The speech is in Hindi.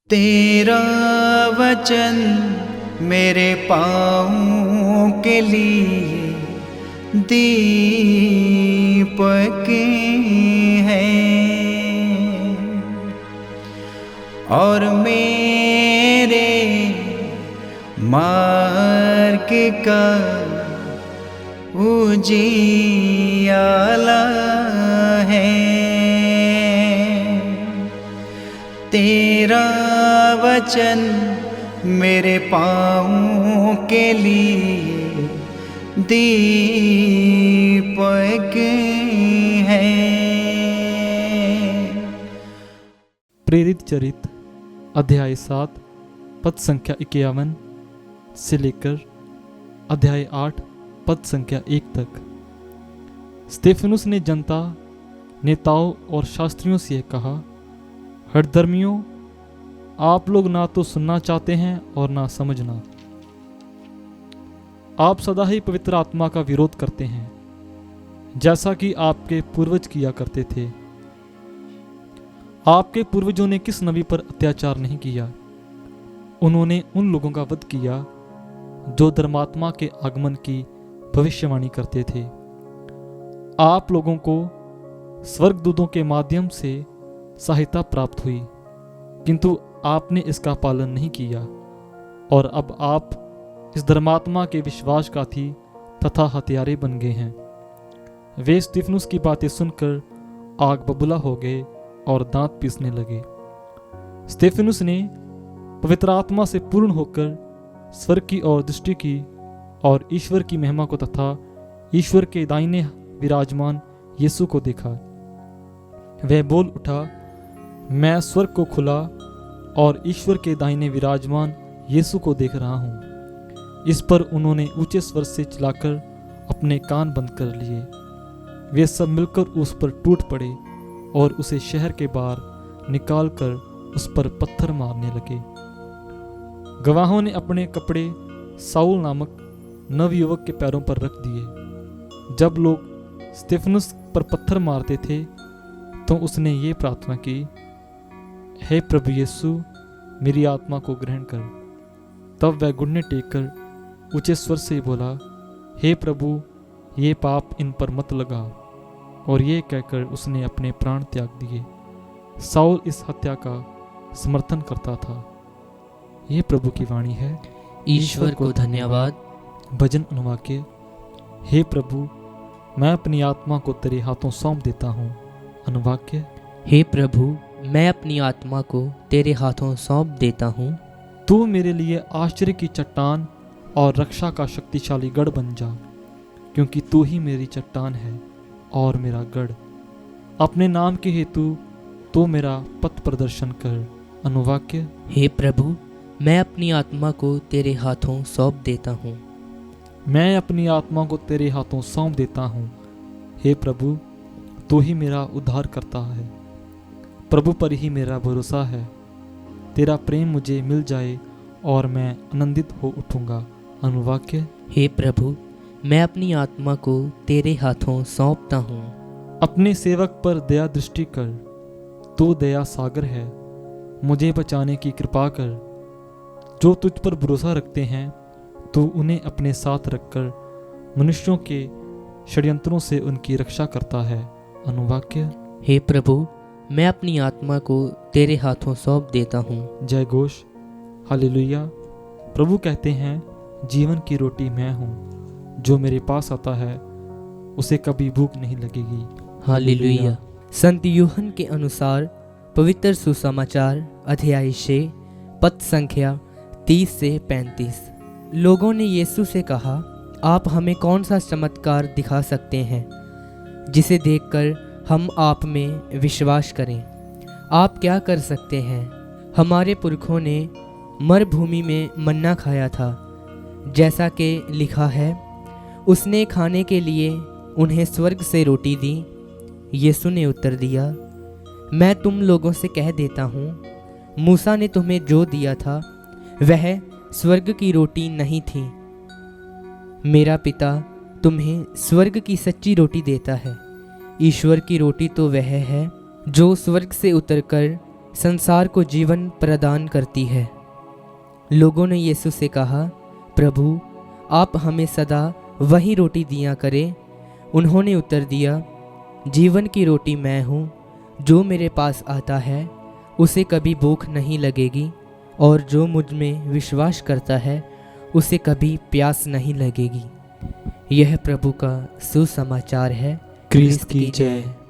तेरा वचन मेरे पाँवों के लिए दीपक है और मेरे मार्ग का उजियाला है। तेरा वचन मेरे पाँवों के लिए दीपक है। प्रेरित चरित्र अध्याय 7 पद संख्या 51 से लेकर अध्याय 8 पद संख्या 1 तक। स्तेफनुस ने जनता, नेताओं और शास्त्रियों से कहा, हठधर्मियों, आप लोग ना तो सुनना चाहते हैं और ना समझना। आप सदा ही पवित्र आत्मा का विरोध करते हैं, जैसा कि आपके पूर्वज किया करते थे। आपके पूर्वजों ने किस नबी पर अत्याचार नहीं किया? उन्होंने उन लोगों का वध किया जो धर्मात्मा के आगमन की भविष्यवाणी करते थे। आप लोगों को स्वर्गदूतों के माध्यम से सहायता प्राप्त हुई, किंतु आपने इसका पालन नहीं किया और अब आप इस धर्मात्मा के विश्वासघाती तथा हत्यारे बन गए हैं। वे स्तिफनुस की बातें सुनकर आग बबूला हो गए और दांत पीसने लगे। स्तिफनुस ने पवित्र आत्मा से पूर्ण होकर स्वर्ग की ओर दृष्टि की और ईश्वर की महिमा को तथा ईश्वर के दाहिने विराजमान यीशु को देखा। वह बोल उठा, मैं स्वर्ग को खुला और ईश्वर के दाहिने विराजमान यीशु को देख रहा हूँ। इस पर उन्होंने ऊंचे स्वर से चिल्लाकर अपने कान बंद कर लिए। वे सब मिलकर उस पर टूट पड़े और उसे शहर के बाहर निकालकर उस पर पत्थर मारने लगे। गवाहों ने अपने कपड़े साउल नामक नवयुवक के पैरों पर रख दिए। जब लोग स्तिफनुस पर पत्थर मारते थे तो उसने ये प्रार्थना की, हे प्रभु यीशु, मेरी आत्मा को ग्रहण कर। तब वह घुटने टेककर ऊंचे स्वर से बोला, हे प्रभु, ये पाप इन पर मत लगा। और ये कहकर उसने अपने प्राण त्याग दिए। साउल इस हत्या का समर्थन करता था। ये प्रभु की वाणी है। ईश्वर को धन्यवाद। भजन अनुवाक्य। हे प्रभु, मैं अपनी आत्मा को तेरे हाथों सौंप देता हूँ। अनुवाक्य। हे प्रभु, मैं अपनी आत्मा को तेरे हाथों सौंप देता हूँ। तू मेरे लिए आश्चर्य की चट्टान और रक्षा का शक्तिशाली गढ़ बन जा, क्योंकि तू ही मेरी चट्टान है और मेरा गढ़। अपने नाम के हेतु तू मेरा पथ प्रदर्शन कर। अनुवाक्य। हे प्रभु, मैं अपनी आत्मा को तेरे हाथों सौंप देता हूँ। मैं अपनी आत्मा को तेरे हाथों सौंप देता हूँ। हे प्रभु, तू ही मेरा उद्धार करता है। प्रभु पर ही मेरा भरोसा है। तेरा प्रेम मुझे मिल जाए और मैं आनंदित हो उठूंगा। अनुवाक्य। हे प्रभु, मैं अपनी आत्मा को तेरे हाथों सौंपता हूँ। अपने सेवक पर दया दृष्टि कर। तू दया सागर है, मुझे बचाने की कृपा कर। जो तुझ पर भरोसा रखते हैं, तू उन्हें अपने साथ रखकर मनुष्यों के षड्यंत्रों से उनकी रक्षा करता है। अनुवाक्य। हे प्रभु, मैं अपनी आत्मा को तेरे हाथों सौंप देता हूँ। जय घोष। हालेलुया। प्रभु कहते हैं, जीवन की रोटी मैं हूँ। जो मेरे पास आता है उसे कभी भूख नहीं लगेगी। हालेलुया। संत यूहन के अनुसार पवित्र सुसमाचार अध्याय 6 पद संख्या 30 से 35। लोगों ने यीशु से कहा, आप हमें कौन सा चमत्कार दिखा सकते हैं जिसे देखकर हम आप में विश्वास करें? आप क्या कर सकते हैं? हमारे पुरखों ने मरुभूमि में मन्ना खाया था, जैसा कि लिखा है, उसने खाने के लिए उन्हें स्वर्ग से रोटी दी। यीशु ने उत्तर दिया, मैं तुम लोगों से कह देता हूँ, मूसा ने तुम्हें जो दिया था वह स्वर्ग की रोटी नहीं थी। मेरा पिता तुम्हें स्वर्ग की सच्ची रोटी देता है। ईश्वर की रोटी तो वह है जो स्वर्ग से उतरकर संसार को जीवन प्रदान करती है। लोगों ने यीशु से कहा, प्रभु, आप हमें सदा वही रोटी दिया करें। उन्होंने उत्तर दिया, जीवन की रोटी मैं हूँ। जो मेरे पास आता है उसे कभी भूख नहीं लगेगी, और जो मुझ में विश्वास करता है उसे कभी प्यास नहीं लगेगी। यह प्रभु का सुसमाचार है। क्रिस्त की जय।